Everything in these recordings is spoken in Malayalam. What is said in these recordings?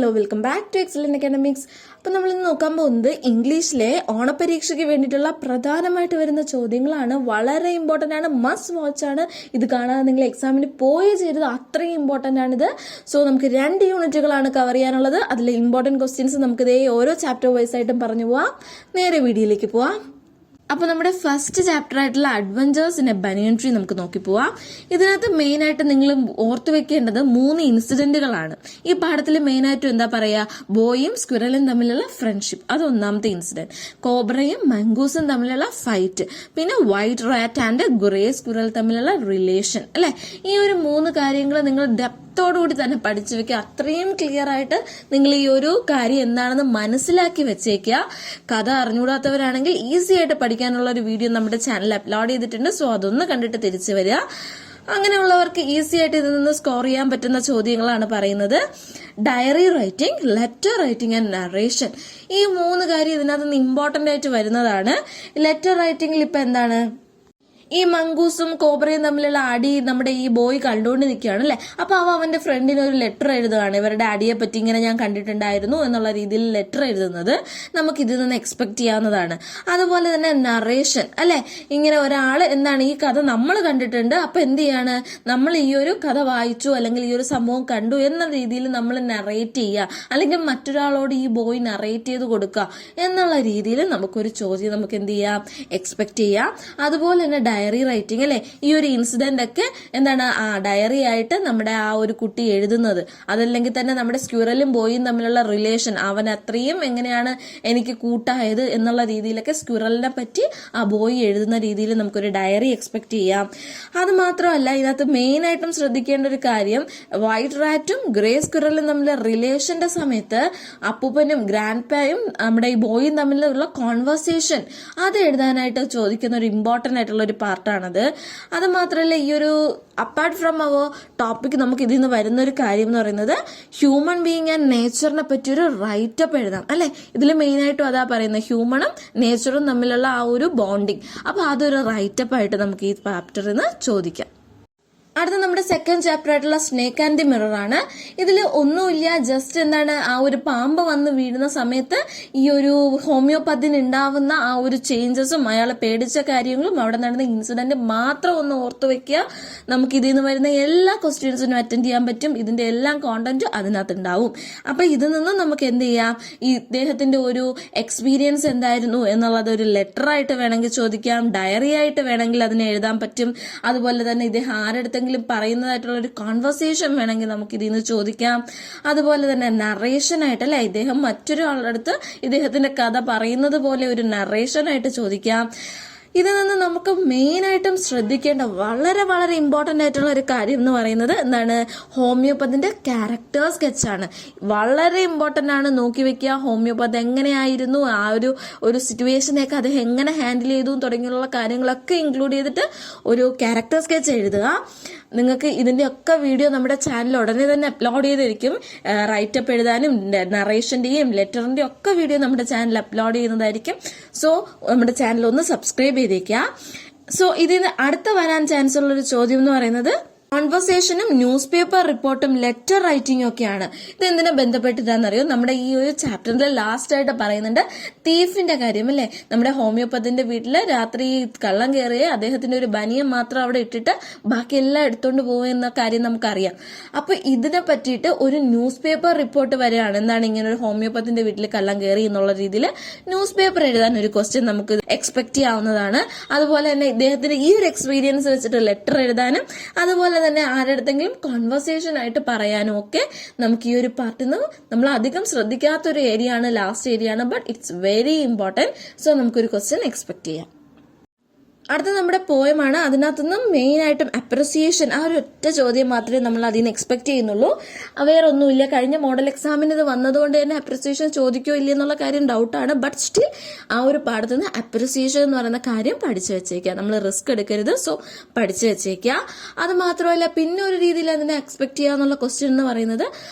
Hello, welcome back to excellent academics. അപ്പം നമ്മൾ ഇന്ന് നോക്കാൻ പോകുന്നത് ഇംഗ്ലീഷിലെ ഓണപരീക്ഷയ്ക്ക് വേണ്ടിയിട്ടുള്ള പ്രധാനമായിട്ട് വരുന്ന ചോദ്യങ്ങളാണ്. വളരെ ഇമ്പോർട്ടൻ്റ് ആണ്, മസ്റ്റ് വാച്ച് ആണ്. ഇത് കാണാതെ നിങ്ങൾ എക്സാമിന് പോയി ചെയ്തത് അത്രയും ഇമ്പോർട്ടൻ്റ് ആണിത്. സോ നമുക്ക് 2 യൂണിറ്റുകളാണ് കവർ ചെയ്യാനുള്ളത്. അതിലെ ഇമ്പോർട്ടൻറ്റ് ക്വസ്റ്റ്യൻസ് നമുക്കിതേ ഓരോ ചാപ്റ്റർ വൈസ് ആയിട്ടും പറഞ്ഞു പോവാം. നേരെ വീഡിയോയിലേക്ക് പോവാം. അപ്പോൾ നമ്മുടെ ഫസ്റ്റ് ചാപ്റ്റർ ആയിട്ടുള്ള adventures in A banian tree നമുക്ക് നോക്കി പോവാം. ഇതിനകത്ത് മെയിനായിട്ട് നിങ്ങൾ ഓർത്തു വെക്കേണ്ടത് 3 ഇൻസിഡന്റുകളാണ്. ഈ പാഠത്തിൽ മെയിനായിട്ടും എന്താ പറയുക, ബോയും സ്ക്വിറലും തമ്മിലുള്ള ഫ്രണ്ട്ഷിപ്പ്, അത് ഒന്നാമത്തെ ഇൻസിഡന്റ്. കോബ്രയും മംഗൂസും തമ്മിലുള്ള ഫൈറ്റ്, പിന്നെ white rat and grey squirrel തമ്മിലുള്ള റിലേഷൻ, അല്ലെ? ഈ ഒരു 3 കാര്യങ്ങൾ നിങ്ങൾ ോടുകൂടി തന്നെ പഠിച്ചു വെക്കുക. അത്രയും ക്ലിയർ ആയിട്ട് നിങ്ങൾ ഈ ഒരു കാര്യം എന്താണെന്ന് മനസ്സിലാക്കി വെച്ചേക്കുക. കഥ അറിഞ്ഞുകൂടാത്തവരാണെങ്കിൽ ഈസി ആയിട്ട് പഠിക്കാനുള്ള ഒരു വീഡിയോ നമ്മുടെ ചാനലിൽ അപ്ലോഡ് ചെയ്തിട്ടുണ്ട്. സോ അതൊന്ന് കണ്ടിട്ട് തിരിച്ചു വരിക. അങ്ങനെയുള്ളവർക്ക് ഈസി ആയിട്ട് ഇതിൽ നിന്ന് സ്കോർ ചെയ്യാൻ പറ്റുന്ന ചോദ്യങ്ങളാണ് പറയുന്നത്. Diary writing, letter writing and narration. ഈ 3 കാര്യം ഇതിനകത്ത് നിന്ന് ഇമ്പോർട്ടന്റ് ആയിട്ട് വരുന്നതാണ്. ലെറ്റർ റൈറ്റിംഗിൽ ഇപ്പൊ എന്താണ്, ഈ മംഗൂസും കോബ്രയും തമ്മിലുള്ള അടി നമ്മുടെ ഈ ബോയ് കണ്ടുകൊണ്ട് നിൽക്കുകയാണ്, അല്ലെ? അപ്പൊ അവന്റെ ഫ്രണ്ടിന് ഒരു ലെറ്റർ എഴുതുകയാണ്. ഇവരുടെ അടിയെ പറ്റി ഇങ്ങനെ ഞാൻ കണ്ടിട്ടുണ്ടായിരുന്നു എന്നുള്ള രീതിയിൽ ലെറ്റർ എഴുതുന്നത് നമുക്ക് ഇതിൽ നിന്ന് എക്സ്പെക്ട് ചെയ്യാവുന്നതാണ്. അതുപോലെ തന്നെ നറേഷൻ, അല്ലെ? ഇങ്ങനെ ഒരാള് എന്താണ്, ഈ കഥ നമ്മൾ കണ്ടിട്ടുണ്ട്, അപ്പൊ എന്ത് ചെയ്യാണ്, നമ്മൾ ഈ ഒരു കഥ വായിച്ചു അല്ലെങ്കിൽ ഈ ഒരു സംഭവം കണ്ടു എന്ന രീതിയിൽ നമ്മൾ നറേറ്റ് ചെയ്യുക, അല്ലെങ്കിൽ മറ്റൊരാളോട് ഈ ബോയ് നറേറ്റ് ചെയ്ത് കൊടുക്കുക എന്നുള്ള രീതിയിൽ നമുക്കൊരു ചോദ്യം നമുക്ക് എന്ത് ചെയ്യാം, എക്സ്പെക്ട് ചെയ്യാം. അതുപോലെ തന്നെ ഡയറി റൈറ്റിംഗ്, അല്ലെ? ഈ ഒരു ഇൻസിഡന്റ് ഒക്കെ എന്താണ്, ഡയറി ആയിട്ട് നമ്മുടെ ആ ഒരു കുട്ടി എഴുതുന്നത്, അതല്ലെങ്കിൽ തന്നെ നമ്മുടെ സ്ക്വിറലും ബോയും തമ്മിലുള്ള റിലേഷൻ, അവൻ അത്രയും എങ്ങനെയാണ് എനിക്ക് കൂട്ടായത് എന്നുള്ള രീതിയിലൊക്കെ സ്ക്വിറലിനെ പറ്റി ആ ബോയ് എഴുതുന്ന രീതിയിൽ നമുക്കൊരു ഡയറി എക്സ്പെക്ട് ചെയ്യാം. അത് മാത്രമല്ല, ഇതിനകത്ത് മെയിൻ ആയിട്ടും ശ്രദ്ധിക്കേണ്ട ഒരു കാര്യം, വൈറ്റ് റാറ്റും ഗ്രേ സ്ക്വിറലും തമ്മിലുള്ള റിലേഷന്റെ സമയത്ത് അപ്പൂപ്പനും ഗ്രാൻഡ് പായും നമ്മുടെ ഈ ബോയും തമ്മിലുള്ള കോൺവെർസേഷൻ, അത് എഴുതാനായിട്ട് ചോദിക്കുന്ന ഒരു ഇമ്പോർട്ടന്റ് ആയിട്ടുള്ള ഒരു പാർട്ടാണത്. അത് മാത്രമല്ല, ഈ ഒരു അപ്പാർട്ട് ഫ്രം അവർ ടോപ്പിക് നമുക്ക് ഇതിൽ നിന്ന് വരുന്ന ഒരു കാര്യം എന്ന് പറയുന്നത് ഹ്യൂമൻ ബീയിങ് ആൻഡ് നേച്ചറിനെ പറ്റിയൊരു റൈറ്റപ്പ് എഴുതാം, അല്ലെ? ഇതിൽ മെയിനായിട്ടും അതാ പറയുന്നത്, ഹ്യൂമണും നേച്ചറും തമ്മിലുള്ള ആ ഒരു ബോണ്ടിങ്. അപ്പൊ അതൊരു റൈറ്റപ്പ് ആയിട്ട് നമുക്ക് ഈ ചാപ്റ്ററിൽ നിന്ന് ചോദിക്കാം. അടുത്ത നമ്മുടെ സെക്കൻഡ് ചാപ്റ്റർ ആയിട്ടുള്ള സ്നേക്ക് ആൻഡ് ദി മിറർ ആണ്. ഇതിൽ ഒന്നുമില്ല, ജസ്റ്റ് എന്താണ്, ആ ഒരു പാമ്പ് വന്ന് വീഴുന്ന സമയത്ത് ഈ ഒരു ഹോമിയോപ്പതിന് ഉണ്ടാവുന്ന ആ ഒരു ചേഞ്ചസും അയാളെ പേടിച്ച കാര്യങ്ങളും അവിടെ നടന്ന ഇൻസിഡന്റ് മാത്രം ഒന്ന് ഓർത്തു വെക്കുക. നമുക്ക് ഇതിൽ നിന്ന് വരുന്ന എല്ലാ ക്വസ്റ്റ്യൻസിനും അറ്റൻഡ് ചെയ്യാൻ പറ്റും. ഇതിന്റെ എല്ലാം കോണ്ടന്റും അതിനകത്ത് ഉണ്ടാവും. അപ്പൊ ഇതിൽ നിന്ന് നമുക്ക് എന്ത് ചെയ്യാം, ഈ ഇദ്ദേഹത്തിന്റെ ഒരു എക്സ്പീരിയൻസ് എന്തായിരുന്നു എന്നുള്ളത് ഒരു ലെറ്റർ ആയിട്ട് വേണമെങ്കിൽ ചോദിക്കാം, ഡയറി ആയിട്ട് വേണമെങ്കിൽ അതിനെ എഴുതാൻ പറ്റും. അതുപോലെ തന്നെ ഇദ്ദേഹം ആരെടുത്ത് പറയുന്നതായിട്ടുള്ള ഒരു കോൺവെർസേഷൻ വേണമെങ്കിൽ നമുക്ക് ഇതിൽ നിന്ന് ചോദിക്കാം. അതുപോലെ തന്നെ നറേഷൻ ആയിട്ട്, അല്ലെ? ഇദ്ദേഹം മറ്റൊരാളുടെ അടുത്ത് ഇദ്ദേഹത്തിന്റെ കഥ പറയുന്നത് പോലെ ഒരു നറേഷൻ ആയിട്ട് ചോദിക്കാം. ഇതിൽ നിന്ന് നമുക്ക് മെയിനായിട്ടും ശ്രദ്ധിക്കേണ്ട വളരെ വളരെ ഇമ്പോർട്ടൻ്റ് ആയിട്ടുള്ള ഒരു കാര്യം എന്ന് പറയുന്നത് എന്താണ്, ഹോമിയോപ്പതിന്റെ ക്യാരക്ടർ സ്കെച്ചാണ്. വളരെ ഇമ്പോർട്ടൻ്റ് ആണ്, നോക്കി വെക്കുക. ഹോമിയോപ്പതി എങ്ങനെയായിരുന്നു, ആ ഒരു സിറ്റുവേഷനെയൊക്കെ അദ്ദേഹം എങ്ങനെ ഹാൻഡിൽ ചെയ്തു തുടങ്ങിയുള്ള കാര്യങ്ങളൊക്കെ ഇൻക്ലൂഡ് ചെയ്തിട്ട് ഒരു ക്യാരക്ടർ സ്കെച്ച് എഴുതുക. നിങ്ങൾക്ക് ഇതിന്റെ ഒക്കെ വീഡിയോ നമ്മുടെ ചാനലിൽ ഉടനെ തന്നെ അപ്ലോഡ് ചെയ്തിരിക്കും. റൈറ്റപ്പ് എഴുതാനും നറേഷന്റെയും ലെറ്ററിന്റെയും ഒക്കെ വീഡിയോ നമ്മുടെ ചാനലിൽ അപ്ലോഡ് ചെയ്യുന്നതായിരിക്കും. സോ നമ്മുടെ ചാനൽ ഒന്ന് സബ്സ്ക്രൈബ് ചെയ്തേക്കുക. സോ ഇതിന് അടുത്ത വരാൻ ചാൻസ് ഉള്ള ഒരു ചോദ്യം എന്ന് പറയുന്നത് കോൺവെർസേഷനും ന്യൂസ് പേപ്പർ റിപ്പോർട്ടും ലെറ്റർ റൈറ്റിംഗും ഒക്കെയാണ്. ഇത് എന്തിനാ ബന്ധപ്പെട്ടിട്ടാണെന്നറിയോ, നമ്മുടെ ഈ ഒരു ചാപ്റ്ററിന്റെ ലാസ്റ്റ് ആയിട്ട് പറയുന്നുണ്ട് തീഫിന്റെ കാര്യം, അല്ലെ? നമ്മുടെ ഹോമിയോപ്പതിന്റെ വീട്ടില് രാത്രി കള്ളം കയറിയ അദ്ദേഹത്തിന്റെ ഒരു ബനിയൻ മാത്രം അവിടെ ഇട്ടിട്ട് ബാക്കി എല്ലാം എടുത്തോണ്ട് പോകുന്ന കാര്യം നമുക്കറിയാം. അപ്പൊ ഇതിനെ പറ്റിയിട്ട് ഒരു ന്യൂസ് പേപ്പർ റിപ്പോർട്ട് വരികയാണ്. എന്താണ്, ഇങ്ങനെ ഒരു ഹോമിയോപ്പതിന്റെ വീട്ടിൽ കള്ളം കയറി എന്നുള്ള രീതിയിൽ ന്യൂസ് പേപ്പർ എഴുതാൻ ഒരു ക്വസ്റ്റ്യൻ നമുക്ക് എക്സ്പെക്ട് ചെയ്യാവുന്നതാണ്. അതുപോലെ തന്നെ ഇദ്ദേഹത്തിന്റെ ഈ ഒരു എക്സ്പീരിയൻസ് വെച്ചിട്ട് ലെറ്റർ എഴുതാനും അതുപോലെ തന്നെ ആരുടെങ്കിലും കോൺവെർസേഷൻ ആയിട്ട് പറയാനും ഒക്കെ നമുക്ക് ഈ ഒരു പാർട്ടിൽ നിന്ന് നമ്മൾ അധികം ശ്രദ്ധിക്കാത്തൊരു ഏരിയ ആണ്, ലാസ്റ്റ് ഏരിയ ആണ്. But it's very important. So നമുക്കൊരു ക്വസ്റ്റ്യൻ എക്സ്പെക്ട് ചെയ്യാം. അടുത്ത നമ്മുടെ പോയമാണ്. അതിനകത്തുനിന്നും മെയിൻ ആയിട്ടും അപ്രിസിയേഷൻ, ആ ഒരു ഒറ്റ ചോദ്യം മാത്രമേ നമ്മൾ അതിൽ നിന്ന് എക്സ്പെക്ട് ചെയ്യുന്നുള്ളൂ. വേറെ ഒന്നുമില്ല. കഴിഞ്ഞ മോഡൽ എക്സാമിന് ഇത് വന്നതുകൊണ്ട് തന്നെ അപ്രിസിയേഷൻ ചോദിക്കോ ഇല്ല എന്നുള്ള കാര്യം ഡൗട്ടാണ്. ബട്ട് സ്റ്റിൽ ആ ഒരു പാഠത്തിൽ നിന്ന് അപ്രിസിയേഷൻ എന്ന് പറയുന്ന കാര്യം പഠിച്ചു വെച്ചേക്കുക. നമ്മൾ റിസ്ക് എടുക്കരുത്. സോ പഠിച്ചു വെച്ചേക്കുക. അത് മാത്രമല്ല, പിന്നെ ഒരു രീതിയിൽ അതിനെ എക്സ്പെക്ട് ചെയ്യാന്നുള്ള ക്വസ്റ്റ്യൻ എന്ന് പറയുന്നത്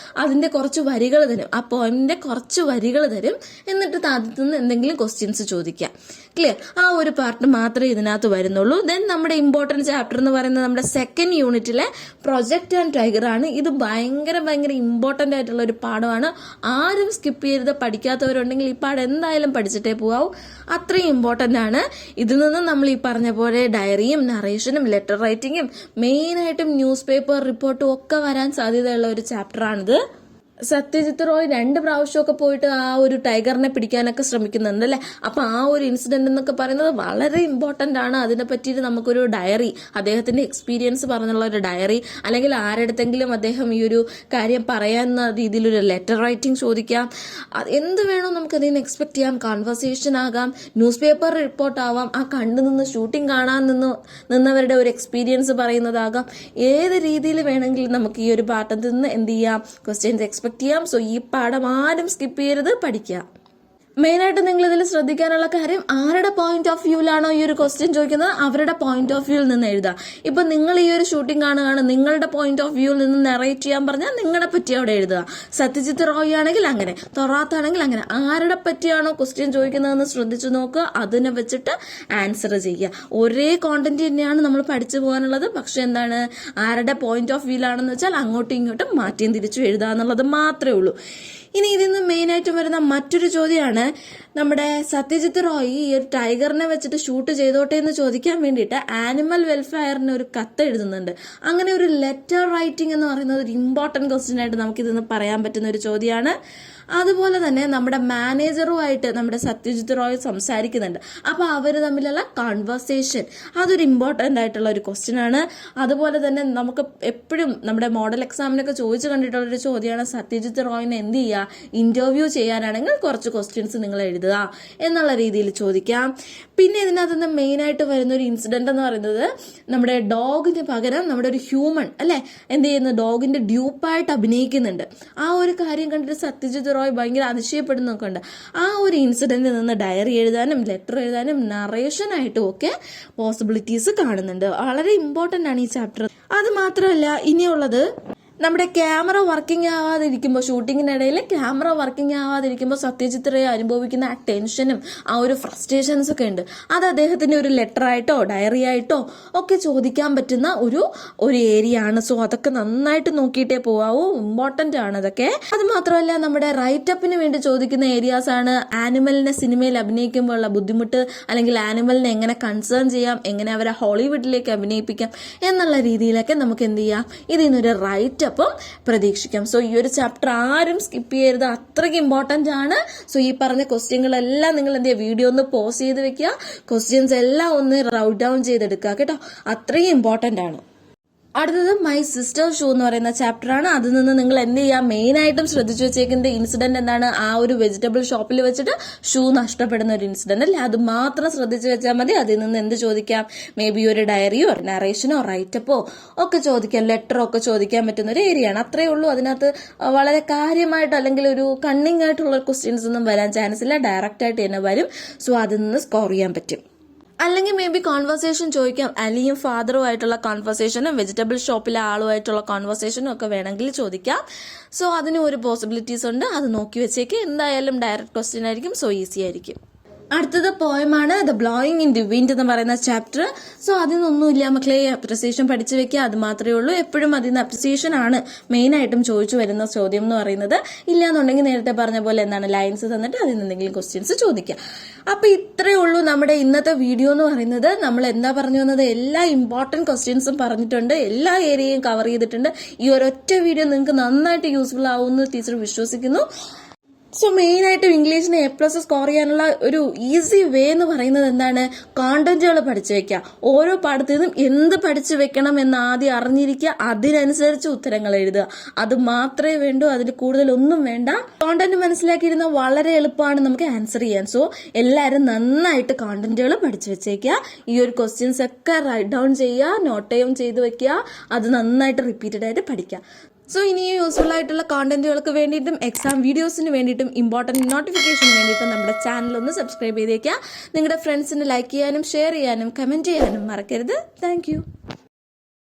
അതിന്റെ കുറച്ച് വരികൾ തരും, ആ പോയിന്റിന്റെ കുറച്ച് വരികൾ തരും, എന്നിട്ട് അതിൽ നിന്ന് എന്തെങ്കിലും ക്വസ്റ്റ്യൻസ് ചോദിക്കാം. ക്ലിയർ? ആ ഒരു പാർട്ട് മാത്രമേ ഇതിനകത്ത് ഇതിനകത്ത് വരുന്നുള്ളൂ. ദെൻ നമ്മുടെ ഇമ്പോർട്ടൻറ്റ് ചാപ്റ്റർ എന്ന് പറയുന്നത് നമ്മുടെ സെക്കൻഡ് യൂണിറ്റിലെ പ്രൊജക്റ്റ് ആൻഡ് ടൈഗർ ആണ്. ഇത് ഭയങ്കര ഇമ്പോർട്ടൻ്റ് ആയിട്ടുള്ള ഒരു പാഠമാണ്. ആരും സ്കിപ്പ് ചെയ്ത് പഠിക്കാത്തവരുണ്ടെങ്കിൽ ഈ പാഠം എന്തായാലും പഠിച്ചിട്ടേ പോകാവൂ. അത്രയും ഇമ്പോർട്ടൻ്റ് ആണ്. ഇതിൽ നിന്ന് നമ്മൾ ഈ പറഞ്ഞ പോലെ ഡയറിയും നറേഷനും ലെറ്റർ റൈറ്റിങ്ങും മെയിനായിട്ടും ന്യൂസ് പേപ്പർ റിപ്പോർട്ടും ഒക്കെ വരാൻ സാധ്യതയുള്ള ഒരു ചാപ്റ്ററാണിത്. സത്യജിത്ത് റോയ് 2 പ്രാവശ്യമൊക്കെ പോയിട്ട് ആ ഒരു ടൈഗറിനെ പിടിക്കാനൊക്കെ ശ്രമിക്കുന്നുണ്ട് അല്ലേ. അപ്പൊ ആ ഒരു ഇൻസിഡന്റ് എന്നൊക്കെ പറയുന്നത് വളരെ ഇമ്പോർട്ടന്റ് ആണ്. അതിനെ പറ്റിയിട്ട് നമുക്കൊരു ഡയറി, അദ്ദേഹത്തിന്റെ എക്സ്പീരിയൻസ് പറഞ്ഞുള്ള ഒരു ഡയറി, അല്ലെങ്കിൽ ആരുടെത്തെങ്കിലും അദ്ദേഹം ഈ ഒരു കാര്യം പറയാവുന്ന രീതിയിലൊരു ലെറ്റർ റൈറ്റിംഗ് ചോദിക്കാം. എന്ത് വേണോ നമുക്ക് അതിൽ നിന്ന് എക്സ്പെക്ട് ചെയ്യാം. കോൺവെർസേഷൻ ആകാം, ന്യൂസ് പേപ്പർ റിപ്പോർട്ട് ആവാം, ആ കണ്ടുനിന്ന് ഷൂട്ടിംഗ് കാണാൻ നിന്നവരുടെ ഒരു എക്സ്പീരിയൻസ് പറയുന്നതാകാം. ഏത് രീതിയിൽ വേണമെങ്കിലും നമുക്ക് ഈ ഒരു പാഠത്തിൽ നിന്ന് എന്ത് ചെയ്യാം, ക്വസ്റ്റ്യൻസ് എക്സ്പെക്ട് ചെയ്യാം. സോ ഈ പാഠം ആരും സ്കിപ്പ് ചെയ്യരുത്, പഠിക്കാം. മെയിനായിട്ട് നിങ്ങൾ ഇതിൽ ശ്രദ്ധിക്കാനുള്ള കാര്യം, ആരുടെ പോയിന്റ് ഓഫ് വ്യൂവിലാണോ ഈ ഒരു ക്വസ്റ്റ്യൻ ചോദിക്കുന്നത് അവരുടെ പോയിന്റ് ഓഫ് വ്യൂവിൽ നിന്ന് എഴുതുക. ഇപ്പൊ നിങ്ങൾ ഈ ഒരു ഷൂട്ടിംഗ് കാണുകയാണ്, നിങ്ങളുടെ പോയിന്റ് ഓഫ് വ്യൂവിൽ നിന്ന് നെറേറ്റ് ചെയ്യാൻ പറഞ്ഞാൽ നിങ്ങളെ പറ്റി അവിടെ എഴുതുക. സത്യജിത്ത് റോയ് ആണെങ്കിൽ അങ്ങനെ, തൊറാത്താണെങ്കിൽ അങ്ങനെ, ആരുടെ പറ്റിയാണോ ക്വസ്റ്റ്യൻ ചോദിക്കുന്നതെന്ന് ശ്രദ്ധിച്ചു നോക്കുക. അതിനെ വെച്ചിട്ട് ആൻസർ ചെയ്യുക. ഒരേ കോണ്ടന്റ് തന്നെയാണ് നമ്മൾ പഠിച്ചു പോകാനുള്ളത്. പക്ഷെ എന്താണ്, ആരുടെ പോയിന്റ് ഓഫ് വ്യൂവിലാണെന്ന് വെച്ചാൽ അങ്ങോട്ടും ഇങ്ങോട്ടും മാറ്റിയും തിരിച്ചും എഴുതുക എന്നുള്ളത് മാത്രമേ ഉള്ളൂ. ഇനി ഇതിൽ നിന്ന് മെയിനായിട്ടും വരുന്ന മറ്റൊരു ചോദ്യമാണ്, നമ്മുടെ സത്യജിത്ത് റോയ് ഈ ഒരു ടൈഗറിനെ വെച്ചിട്ട് ഷൂട്ട് ചെയ്തോട്ടെ എന്ന് ചോദിക്കാൻ വേണ്ടിയിട്ട് ആനിമൽ വെൽഫെയറിന് ഒരു കത്ത് എഴുതുന്നുണ്ട്. അങ്ങനെ ഒരു ലെറ്റർ റൈറ്റിംഗ് എന്ന് പറയുന്നത് ഒരു ഇമ്പോർട്ടൻറ്റ് ക്വസ്റ്റ്യൻ ആയിട്ട് നമുക്കിതിന്ന് പറയാൻ പറ്റുന്ന ഒരു ചോദ്യമാണ്. അതുപോലെ തന്നെ നമ്മുടെ മാനേജറുമായിട്ട് നമ്മുടെ സത്യജിത്ത് റോയ് സംസാരിക്കുന്നുണ്ട്. അപ്പോൾ അവർ തമ്മിലുള്ള കോൺവെർസേഷൻ, അതൊരു ഇമ്പോർട്ടൻ്റ് ആയിട്ടുള്ള ഒരു ക്വസ്റ്റ്യൻ ആണ്. അതുപോലെ തന്നെ നമുക്ക് എപ്പോഴും നമ്മുടെ മോഡൽ എക്സാമിനൊക്കെ ചോദിച്ചു കണ്ടിട്ടുള്ളൊരു ചോദ്യമാണ്, സത്യജിത്ത് റോയിനെ എന്ത് ചെയ്യുക, ഇന്റർവ്യൂ ചെയ്യാനാണെങ്കിൽ കുറച്ച് ക്വസ്റ്റ്യൻസ് നിങ്ങൾ എഴുതുക എന്നുള്ള രീതിയിൽ ചോദിക്കാം. പിന്നെ ഇതിനകത്ത് നിന്ന് മെയിനായിട്ട് വരുന്ന ഒരു ഇൻസിഡന്റ് എന്ന് പറയുന്നത്, നമ്മുടെ ഡോഗിന് പകരം നമ്മുടെ ഒരു ഹ്യൂമൻ അല്ലെ എന്ത് ചെയ്യുന്നു, ഡോഗിന്റെ ഡ്യൂപ്പായിട്ട് അഭിനയിക്കുന്നുണ്ട്. ആ ഒരു കാര്യം കണ്ടിട്ട് സത്യജിത്ത് റോയ് ഭയങ്കര അതിശയപ്പെടുന്നൊക്കെ ഉണ്ട്. ആ ഒരു ഇൻസിഡന്റിൽ നിന്ന് ഡയറി എഴുതാനും ലെറ്റർ എഴുതാനും നറേഷനായിട്ടും ഒക്കെ പോസിബിലിറ്റീസ് കാണുന്നുണ്ട്. വളരെ ഇമ്പോർട്ടന്റ് ആണ് ഈ ചാപ്റ്റർ. അത് മാത്രമല്ല ഇനിയുള്ളത്, നമ്മുടെ ക്യാമറ വർക്കിംഗ് ആവാതിരിക്കുമ്പോൾ, ഷൂട്ടിങ്ങിനിടയിൽ ക്യാമറ വർക്കിംഗ് ആവാതിരിക്കുമ്പോൾ സത്യജിത്ത് റേ അനുഭവിക്കുന്ന ആ ടെൻഷനും ആ ഒരു ഫ്രസ്ട്രേഷൻസ് ഒക്കെ ഉണ്ട്. അത് അദ്ദേഹത്തിന്റെ ഒരു ലെറ്റർ ആയിട്ടോ ഡയറി ആയിട്ടോ ഒക്കെ ചോദിക്കാൻ പറ്റുന്ന ഒരു ഏരിയ ആണ്. സോ അതൊക്കെ നന്നായിട്ട് നോക്കിയിട്ടേ പോവാവൂ, ഇമ്പോർട്ടന്റ് ആണ് അതൊക്കെ. അത് മാത്രമല്ല നമ്മുടെ റൈറ്റപ്പിന് വേണ്ടി ചോദിക്കുന്ന ഏരിയാസ് ആണ്, ആനിമലിനെ സിനിമയിൽ അഭിനയിക്കുമ്പോൾ ഉള്ള ബുദ്ധിമുട്ട്, അല്ലെങ്കിൽ ആനിമലിനെ എങ്ങനെ കൺസേൺ ചെയ്യാം, എങ്ങനെ അവരെ ഹോളിവുഡിലേക്ക് അഭിനയിപ്പിക്കാം എന്നുള്ള രീതിയിലൊക്കെ നമുക്ക് എന്ത് ചെയ്യാം, ഇതിൽ നിന്നൊരു റൈറ്റപ്പ് പ്രതീക്ഷിക്കാം. സോ ഈ ഒരു ചാപ്റ്റർ ആരും സ്കിപ്പ് ചെയ്യരുത്, അത്രയ്ക്ക് ഇമ്പോർട്ടന്റ് ആണ്. സോ ഈ പറഞ്ഞ ക്വസ്റ്റ്യൻകളെല്ലാം നിങ്ങൾ എന്ത് ചെയ്യുക, വീഡിയോ ഒന്ന് പോസ് ചെയ്ത് വെക്കുക, ക്വസ്റ്റ്യൻസ് എല്ലാം ഒന്ന് റൗട്ട് ഡൗൺ ചെയ്തെടുക്കുക കേട്ടോ, അത്രയും ഇമ്പോർട്ടന്റ് ആണ്. അടുത്തത് മൈ സിസ്റ്റർ ഷൂ എന്ന് പറയുന്ന ചാപ്റ്റർ ആണ്. അതിൽ നിന്ന് നിങ്ങൾ എന്ത് ചെയ്യാം, മെയിൻ ആയിട്ടും ശ്രദ്ധിച്ചു വെച്ചേക്കുന്ന ഇൻസിഡന്റ് എന്താണ്, ആ ഒരു വെജിറ്റബിൾ ഷോപ്പിൽ വെച്ചിട്ട് ഷൂ നഷ്ടപ്പെടുന്ന ഒരു ഇൻസിഡന്റ് അല്ലേ, അത് മാത്രം ശ്രദ്ധിച്ചു വെച്ചാൽ മതി. അതിൽ നിന്ന് എന്ത് ചോദിക്കാം, മേ ബി ഒരു ഡയറിയോ നറേഷനോ റൈറ്റപ്പോ ഒക്കെ ചോദിക്കാം, ലെറ്ററോ ഒക്കെ ചോദിക്കാൻ പറ്റുന്ന ഒരു ഏരിയ ആണ്. അത്രയേ ഉള്ളൂ. അതിനകത്ത് വളരെ കാര്യമായിട്ട് അല്ലെങ്കിൽ ഒരു കണ്ണിങ് ആയിട്ടുള്ള ക്വസ്റ്റ്യൻസ് ഒന്നും വരാൻ ചാൻസ് ഇല്ല, ഡയറക്റ്റ് ആയിട്ട് തന്നെ വരും. സോ അതിൽ നിന്ന് സ്കോർ ചെയ്യാൻ പറ്റും. അല്ലെങ്കിൽ മേ ബി കോൺവെർസേഷൻ ചോദിക്കാം, അലിയും ഫാദറുമായിട്ടുള്ള കോൺവെർസേഷനും വെജിറ്റബിൾ ഷോപ്പിലെ ആളുമായിട്ടുള്ള കോൺവെർസേഷനും ഒക്കെ വേണമെങ്കിൽ ചോദിക്കാം. സോ അതിന് ഒരു പോസിബിലിറ്റീസ് ഉണ്ട്, അത് നോക്കി വെച്ചേക്ക്. എന്തായാലും ഡയറക്റ്റ് ക്വസ്റ്റ്യൻ ആയിരിക്കും, സോ ഈസി ആയിരിക്കും. അടുത്തത് പോയമാണ് the blowing in the wind എന്ന് പറയുന്ന ചാപ്റ്റർ. സോ അതിനൊന്നുമില്ല മക്കളെ, അപ്രിസിയേഷൻ പഠിച്ചു വെക്കുക, അത് മാത്രമേ ഉള്ളൂ. എപ്പോഴും അതിൽ നിന്ന് അപ്രിസിയേഷൻ ആണ് മെയിനായിട്ടും ചോദിച്ചു വരുന്ന ചോദ്യം എന്ന് പറയുന്നത്. ഇല്ലാന്നുണ്ടെങ്കിൽ നേരത്തെ പറഞ്ഞ പോലെ എന്താണ്, ലൈൻസ് തന്നിട്ട് അതിൽ നിന്ന് എന്തെങ്കിലും ക്വസ്റ്റ്യൻസ് ചോദിക്കുക. അപ്പൊ ഇത്രയേ ഉള്ളൂ നമ്മുടെ ഇന്നത്തെ വീഡിയോ എന്ന് പറയുന്നത്. നമ്മൾ എന്താ പറഞ്ഞു വന്നത്, എല്ലാ ഇമ്പോർട്ടന്റ് ക്വസ്റ്റ്യൻസും പറഞ്ഞിട്ടുണ്ട്, എല്ലാ ഏരിയയും കവർ ചെയ്തിട്ടുണ്ട്. ഈ ഒരൊറ്റ വീഡിയോ നിങ്ങൾക്ക് നന്നായിട്ട് യൂസ്ഫുൾ ആവുമെന്ന് ടീച്ചർ വിശ്വസിക്കുന്നു. സോ മെയിനായിട്ടും ഇംഗ്ലീഷിന് A+ സ്കോർ ചെയ്യാനുള്ള ഒരു ഈസി വേ എന്ന് പറയുന്നത് എന്താണ്, കോണ്ടന്റുകൾ പഠിച്ചു വെക്കുക. ഓരോ പാഠത്തിൽ നിന്നും എന്ത് പഠിച്ചു വെക്കണം എന്ന് ആദ്യം അറിഞ്ഞിരിക്കുക, അതിനനുസരിച്ച് ഉത്തരങ്ങൾ എഴുതുക. അത് മാത്രമേ വേണ്ടൂ, അതിന് കൂടുതലൊന്നും വേണ്ട. കോണ്ടന്റ് മനസ്സിലാക്കിയിരുന്ന വളരെ എളുപ്പമാണ് നമുക്ക് ആൻസർ ചെയ്യാൻ. സോ എല്ലാവരും നന്നായിട്ട് കോണ്ടന്റുകൾ പഠിച്ചു വെച്ചേക്കുക. ഈ ഒരു ക്വസ്റ്റ്യൻസ് ഒക്കെ റൈറ്റ് ഡൗൺ ചെയ്യുക, നോട്ട് ഡൗൺ ചെയ്ത് വെക്കുക, അത് നന്നായിട്ട് റിപ്പീറ്റഡ് ആയിട്ട് പഠിക്കുക. സോ ഇനി യൂസ്ഫുൾ ആയിട്ടുള്ള കോണ്ടന്റുകൾക്ക് വേണ്ടിയിട്ടും എക്സാം വീഡിയോസിന് വേണ്ടിയിട്ടും ഇമ്പോർട്ടൻറ്റ് നോട്ടിഫിക്കേഷന് വേണ്ടിയിട്ടും നമ്മുടെ ചാനൽ ഒന്ന് സബ്സ്ക്രൈബ് ചെയ്തേക്കുക. നിങ്ങളുടെ ഫ്രണ്ട്സിന് ലൈക്ക് ചെയ്യാനും ഷെയർ ചെയ്യാനും കമൻറ്റ് ചെയ്യാനും മറക്കരുത്. താങ്ക്